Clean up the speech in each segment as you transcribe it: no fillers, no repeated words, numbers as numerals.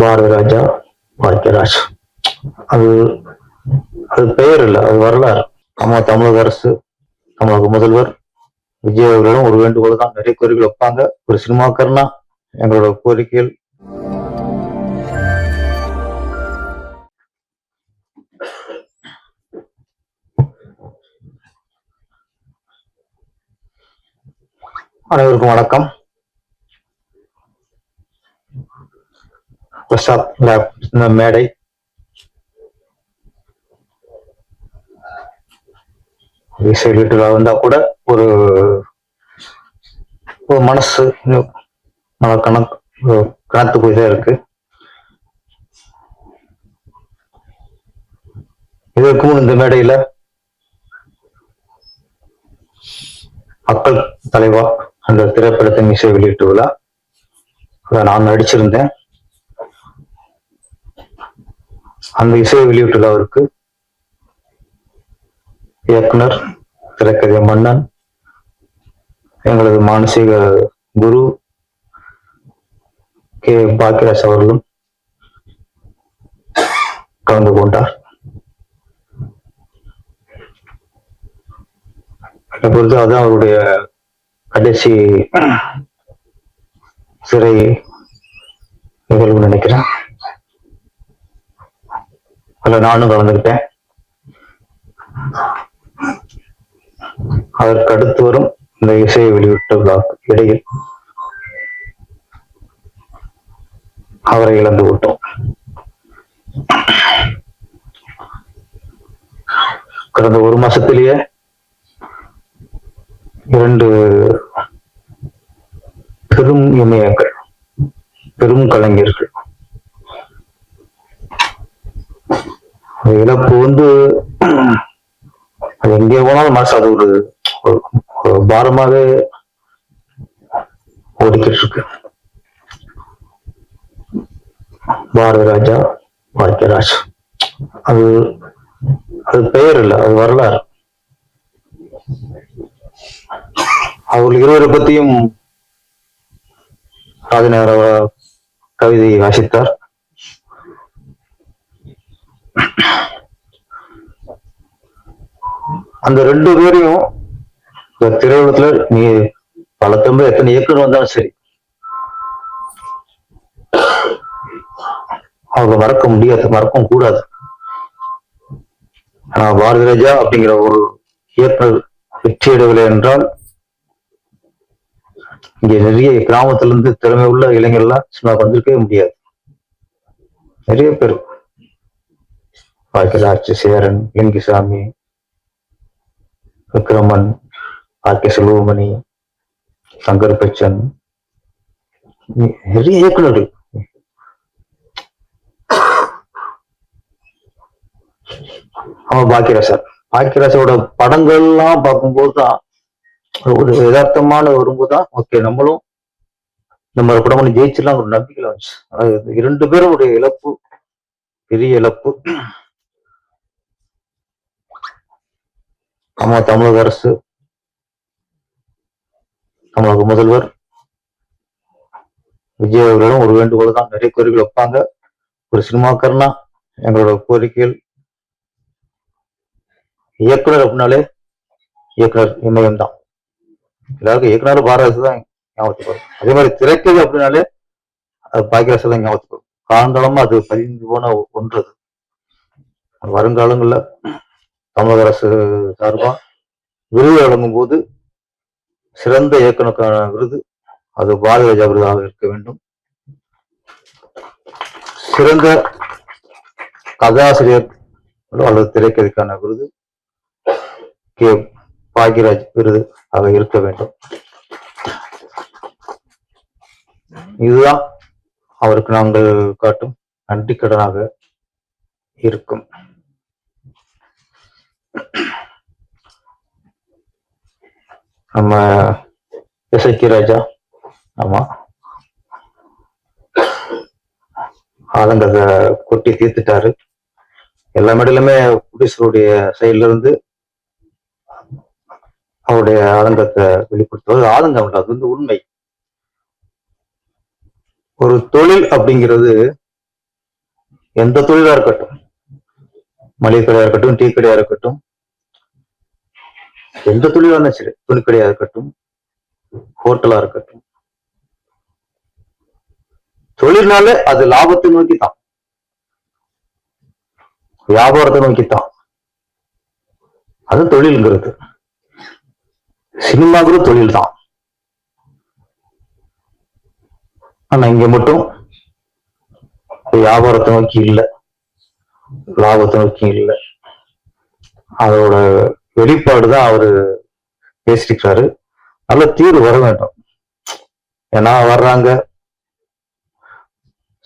பாரதி ராஜா பாக்கியராஜ். அது அது பெயர் இல்லை, அது வரலாறு. நம்ம தமிழக அரசு, தமிழக முதல்வர் விஜய் அவர்களும் ஒரு வேண்டுகோள் தான், நிறைய கோரிக்கைகள் வைப்பாங்க. ஒரு சினிமாக்காரனா எங்களோட கோரிக்கைகள் அனைவருக்கும் வணக்கம். இந்த மேடை வந்தா கூட ஒரு மனசு கணத்து போய்தான் இருக்கு. இதற்கும் இந்த மேடையில மக்கள் தலைவா அந்த திரைப்படத்தின் இசை வெளியீட்டு விழா நான் நடிச்சிருந்தேன். அந்த இசை வெளியீட்டு விழாவிற்கு இயக்குனர், திரைக்கதை மன்னன், எங்களது மானசீக குரு கே பாக்கியராஜ் அவர்களும் கலந்து கொண்டார். என்னை பொறுத்து அதுதான் அவருடைய கடைசி சிறை நிகழ்வு நினைக்கிறேன். அதுல நானும் கலந்துக்கிட்டேன். அதற்கு அடுத்து வரும் இந்த இசையை வெளியிட்ட விழாக்கு இடையில் அவரை இழந்து விட்டோம். கடந்த ஒரு மாசத்திலேயே 2 பெரும் இமயங்கள், பெரும் கலைஞர்கள் இழப்பு அது எங்கே போனாலும் மனசு அது ஒரு பாரமாவே ஓடிக்கிட்டு இருக்கு. பாரதி ராஜா பாக்கியராஜ். அது அது பெயர் இல்லை, அது வரலாறு. அவர்கள் இருவரை பத்தியும் ராஜநேர கவிதை வாசித்தார். அந்த 2 பேரையும் இந்த திரையுலகத்துல நீ பல தம்பி எத்தனை இயக்குனர் வந்தாலும் சரி, அவங்க மறக்க முடியாது, மறக்கவும் கூடாது. ஆனா பாரதி ராஜா அப்படிங்கிற ஒரு இயக்குனர் வெற்றியிடவில்லை என்றால் இங்க நிறைய கிராமத்துல இருந்து திறமை உள்ள இளைஞர்லாம் சினிமாவுக்கு வந்திருக்கவே முடியாது. நிறைய பேர் பாக்கியராஜ், சேரன், லிங்குசாமி, விக்ரமன், ஆர்கே செல்வமணி, சங்கர் பச்சன், நிறைய இயக்குநர்கள். அவன் பாக்கியராஜோட படங்கள்லாம் பார்க்கும்போதுதான் ஒரு யதார்த்தமான வரும்போதுதான் ஓகே நம்மளும் நம்ம படம் ஜெயிச்சிடலாம் ஒரு நம்பிக்கையில வந்துச்சு. அதாவது 2 பேருடைய இழப்பு பெரிய இழப்பு. நம்ம தமிழக அரசு, தமிழக முதல்வர் விஜய் அவர்களும் ஒரு வேண்டுகோள் தான், நிறைய கோரிக்கைகள் வைப்பாங்க. ஒரு சினிமாக்காரனா எங்களோட கோரிக்கைகள் இயக்குனர் அப்படின்னாலே இயக்குனர் இமயம் தான். எல்லாருக்கும் இயக்குனர் பாரதி தான் ஞாபகத்துக்கு வரும். அதே மாதிரி திரைக்கதை அப்படின்னாலே அது பாக்கியராஜ் தான் ஞாபகத்துக்கு வரும். காலங்காலமா அது பதிந்து போன ஒன்று. வருங்காலங்கள்ல தமிழக அரசு சார்பா விருது வழங்கும் போது சிறந்த இயக்குனருக்கான விருது அது பாரதி ராஜா விருதாக இருக்க வேண்டும். சிறந்த கதாசிரியர் அல்லது திரைக்கதைக்கான விருது கே பாக்கியராஜ் விருது ஆக இருக்க வேண்டும். இதுதான் அவருக்கு நாங்கள் காட்டும் நன்றி கடனாக இருக்கும். நம்ம இசைக்கு ராஜா ஆமா ஆதங்கத்தை கொட்டி தீர்த்துட்டாரு. எல்லா மேடையிலுமே ப்ரொடியூசருடைய சைட்ல இருந்து அவருடைய ஆதங்கத்தை வெளிப்படுத்துவது ஆதங்கம் இல்லை, அது உண்மை. ஒரு தொழில் அப்படிங்கிறது எந்த தொழிலா இருக்கட்டும், மளிகை கடையா இருக்கட்டும், டீ கடையா இருக்கட்டும், எந்த தொழிலா இருந்தாலும் சரி, துணிக்கடையா இருக்கட்டும், ஹோட்டலா இருக்கட்டும், தொழில்னாலே அது லாபத்தை நோக்கித்தான், வியாபாரத்தை நோக்கித்தான். அது தொழில்ங்கிறது. சினிமாங்கிறது தொழில் தான். ஆனா இங்க மட்டும் வியாபாரத்தை நோக்கி இல்லை, லாபத்தை நோக்கி இல்லை. அதோட வெளிப்பாடுதான் அவரு பேசிருக்காரு. நல்ல தீர்வு வர வேண்டும். ஏன்னா வர்றாங்க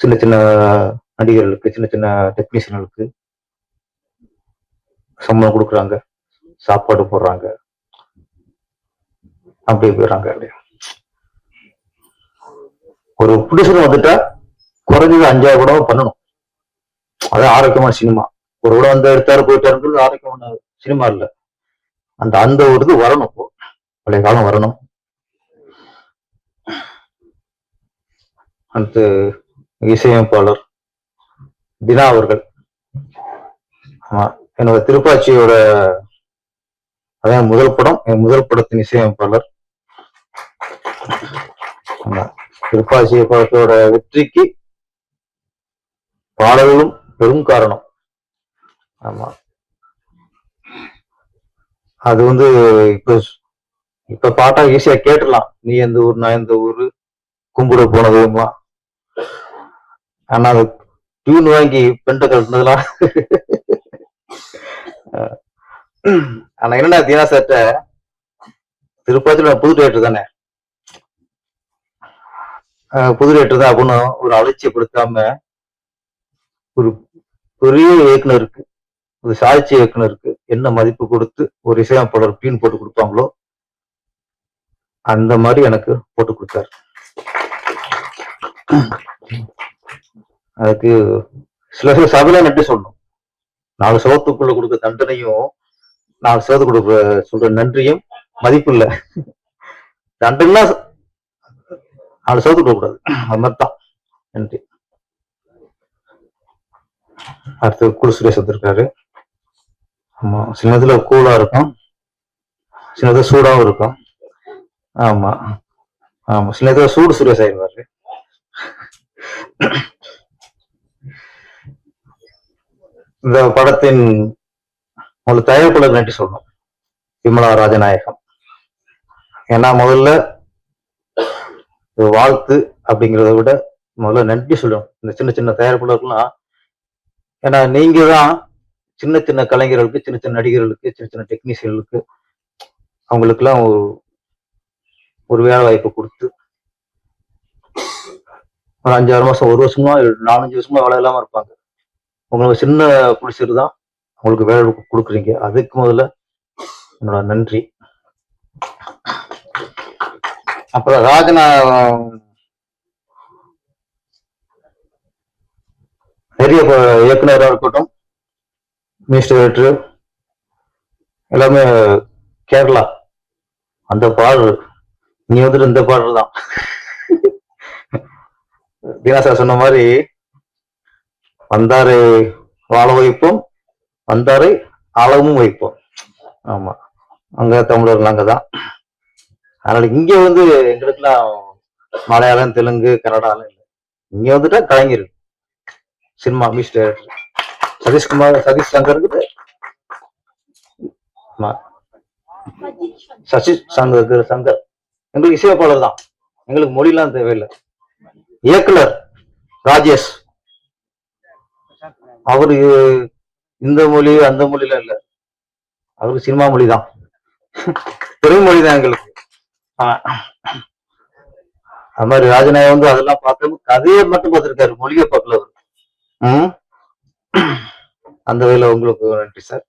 சின்ன சின்ன நடிகர்களுக்கு, சின்ன சின்ன டெக்னீஷியன்களுக்கு சம்பளம் கொடுக்குறாங்க, சாப்பாடு போடுறாங்க, அப்படியே போயிடறாங்க. ஒரு ப்ரொடியூசர் வந்துட்டா குறைஞ்சது 5,000 கூட பண்ணணும். அது ஆரோக்கியமான சினிமா. ஒரு கூட வந்து எடுத்தாரு போயிட்டாருன்றது ஆரோக்கியமான சினிமா இல்ல. அந்த ஒரு இது வரணும். பழைய காலம் வரணும். அந்த இசையமைப்பாளர் தினா அவர்கள், என்னோட திருப்பாச்சியோட அதான் முதல் படம், என் முதல் படத்தின் இசையமைப்பாளர். திருப்பாச்சி படத்தோட வெற்றிக்கு பாடல்களும் பெரும் காரணம். ஆமா, அது வந்து இப்ப பாட்டா ஈஸியா கேட்டுடலாம். நீ எந்த ஊர், நான் எந்த ஊரு, கும்பிட போனதுமா. ஆனா அது டியூன் வாங்கி பெண்ட கட்டினதுலாம். ஆனா என்னடா தினா சார்ட்ட திருப்பாச்சியில புது டேரக்டர் தானே, புது டேரக்டர் தான் அப்படின்னு ஒரு அலட்சியப்படுத்தாம ஒரு பெரிய இயக்குனருக்கு, ஒரு சாட்சி இயக்குனருக்கு என்ன மதிப்பு கொடுத்து ஒரு இசையமைப்பாளர் டியூன் போட்டு கொடுப்பாங்களோ அந்த மாதிரி எனக்கு போட்டு கொடுத்தாரு. அதுக்கு சில சபையில நன்றி சொல்லணும். 4 சவத்துக்குள்ள கொடுக்க தண்டனையும் 4 சவத்து கொடுக்க சொல்ற நன்றியும் மதிப்பு இல்ல. தண்டனை 4 சவத்து கொடுக்க கூடாது, அது மாதிரிதான். நன்றி. அடுத்து குழு சுரேஷ் வந்திருக்காரு. ஆமா, சில நேரத்துல கூலா இருக்கும், சில நேரத்துல சூடாவும் இருக்கும். ஆமா ஆமா, சில நேரத்துல சூடு சுரேஷ் ஆயிடுவாரு. இந்த படத்தின் உங்களுக்கு தயாரிப்பாளர் நன்றி சொல்லணும், விமலா ராஜநாயகம். ஏன்னா முதல்ல வாழ்த்து அப்படிங்கிறத விட முதல்ல நன்றி சொல்லணும் இந்த சின்ன சின்ன தயாரிப்பாளர்கள்லாம். ஏன்னா நீங்க தான் சின்ன சின்ன கலைஞர்களுக்கு, சின்ன சின்ன நடிகர்களுக்கு, சின்ன சின்ன டெக்னீஷியர்களுக்கு அவங்களுக்கெல்லாம் ஒரு வேலை வாய்ப்பு கொடுத்து ஒரு 5-6 மாசம், 1 வருஷமா, 4-5 வருஷமா வேலை இல்லாம இருப்பாங்க. உங்களுக்கு சின்ன புடிச்சது தான் உங்களுக்கு வேலை கொடுக்குறீங்க. அதுக்கு முதல்ல என்னோட நன்றி. அப்புறம் ராஜனா நிறைய இயக்குனராக இருக்கட்டும், மினிஸ்டர் டைரக்டர் எல்லாமே கேரளா. அந்த பாடல் நீ வந்துட்டு இந்த பாடல் தான் தினாசா சொன்ன மாதிரி, வந்தாரை வாழ வைப்போம், வந்தாரை ஆழமும் வைப்போம். ஆமா, அங்க தமிழர்கள் அங்கதான். அதனால இங்க வந்து எங்களுக்குலாம் மலையாளம், தெலுங்கு, கன்னடாலாம் இல்லை. இங்க வந்துட்டா கலைஞர் சினிமா மினிஸ்டர் டைரக்டர் சதீஷ் சங்கருக்கு, சங்கர் எங்களுக்கு இசையமைப்பாளர் தான். எங்களுக்கு மொழிலாம் தேவையில்லை. இயக்குனர் ராஜேஷ், அவரு இந்த மொழி அந்த மொழியில இல்ல, அவருக்கு சினிமா மொழி தான், பெருமொழி தான் எங்களுக்கு. அது மாதிரி ராஜநாயகம் வந்து அதெல்லாம் பார்த்து கதையை மட்டும் பார்த்திருக்காரு, மொழியை பார்க்கல அவரு. அந்த வகையில உங்களுக்கு நன்றி சார்.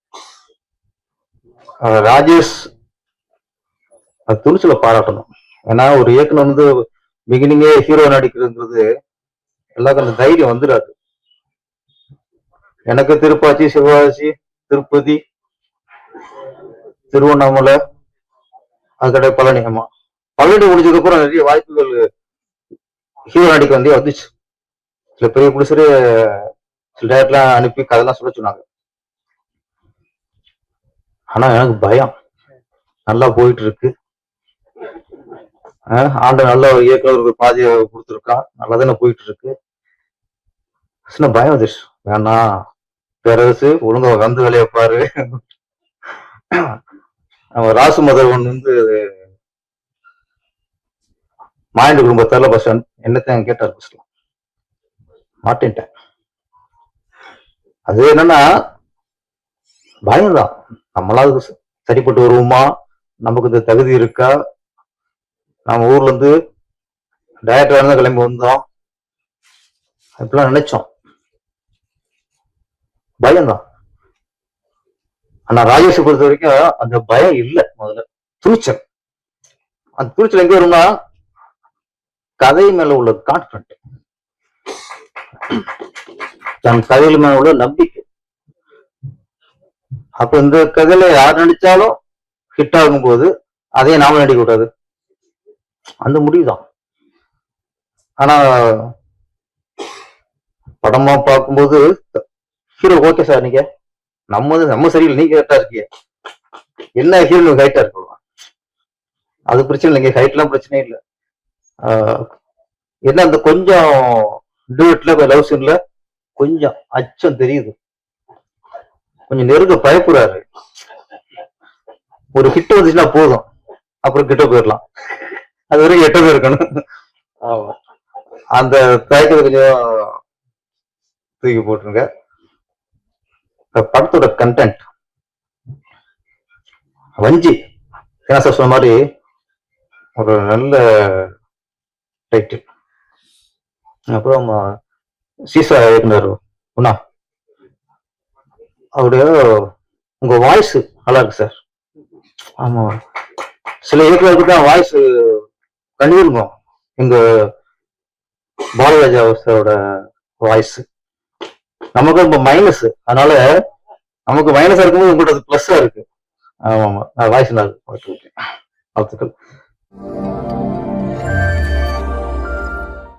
ராஜேஷ் துணிச்சல பாராட்டணும். ஏன்னா ஒரு இயக்குனர் வந்து பிகினிங்கே ஹீரோ நடிக்கிறதுங்கிறது எல்லாருக்கும் அந்த தைரியம் வந்துடாது. எனக்கு திருப்பாச்சி, சிவகாசி, திருப்பதி, திருவண்ணாமலை, அதுக்கடைய பழனி. ஆமா, பழனி முடிஞ்சதுக்கு அப்புறம் நிறைய வாய்ப்புகள் ஹீரோ நடிக்க வந்துச்சு. சில பெரிய புடிச்சரே சில டேரக்டர்லாம் அனுப்பி கதைலாம் சொல்ல சொன்னாங்க. ஆனா எனக்கு பயம். நல்லா போயிட்டு இருக்கு. ஆண்டு நல்ல ஒரு இயக்குனருக்கு பாதியை கொடுத்துருக்கான். நல்லா தானே போயிட்டு இருக்கு. சின்ன பயம் வந்துருச்சு. வேணாம், பிறகு ஒழுங்கா வந்து வேலையை பாரு. நம்ம ராசு மதர்வன் வந்து மாயண்ட குடும்பத்தால பஸ் என்னத்தான் கேட்டார் பஸ்ல. மாட்டேன்ட்டேன். அது என்னன்னா பயம்தான். நம்மளாவது சரிப்பட்டு வருவோமா, நமக்கு இந்த தகுதி இருக்கா, நம்ம ஊர்ல இருந்து டைரக்டர் கிளம்பி வந்தோம், இப்பெல்லாம் நினைச்சோம். பயம்தான். ஆனா ராஜேஷை பொறுத்த வரைக்கும் அந்த பயம் இல்லை. முதல்ல துணிச்சல். அந்த துணிச்சல் எங்க வரும்னா கதை மேல உள்ள கான்பிடன்ட், தன் கதையில மேல உள்ள நம்பிக்கை. அப்ப இந்த கதையில யார் நடிச்சாலும் ஹிட் ஆகும் போது அதையே நாம நடிக்க கூடாது, அந்த முடிவுதான். ஆனா படமா பார்க்கும்போது ஹீரோ ஓகே சார், நீங்க நம்ம சரியில்லை, நீங்க கரெக்டா இருக்கீங்க, என்ன ஹீரோ ஹைட்டா இருக்கலாம், அது பிரச்சனை இல்லைங்க, ஹைட்லாம் பிரச்சனை இல்லை. என்ன அந்த கொஞ்சம் டூட்ல லவ் சீன்ல கொஞ்சம் அச்சம் தெரியுது, கொஞ்சம் நெருங்க பயப்படுறாரு. ஒரு ஹிட் வந்துச்சுன்னா போதும், அப்புறம் கிட்ட போயிடலாம், அது வரைக்கும் எட்ட போயிருக்கணும். அந்த தயக்கத்தை கொஞ்சம் தூக்கி போட்டுருங்க. படத்தோட கண்டென்ட் வஞ்சி என்ன சார் சொன்ன மாதிரி ஒரு நல்ல டைட்டில். அப்புறம் சீசா இயக்குனர் ஒன்னா அவருடைய உங்க வாய்ஸ் நல்லா இருக்கு சார். ஆமா, சில இயக்குனருக்கு தான் வாய்ஸ் கண்டிருக்கும். எங்க பாலராஜா சாரோட வாய்ஸ் நமக்கு ரொம்ப மைனஸ், அதனால நமக்கு மைனஸா இருக்கும்போது உங்கள்கிட்ட பிளஸ்ஸா இருக்கு. ஆமா, வாய்ஸ் நல்லா இருக்கு. வாழ்த்துக்கள்.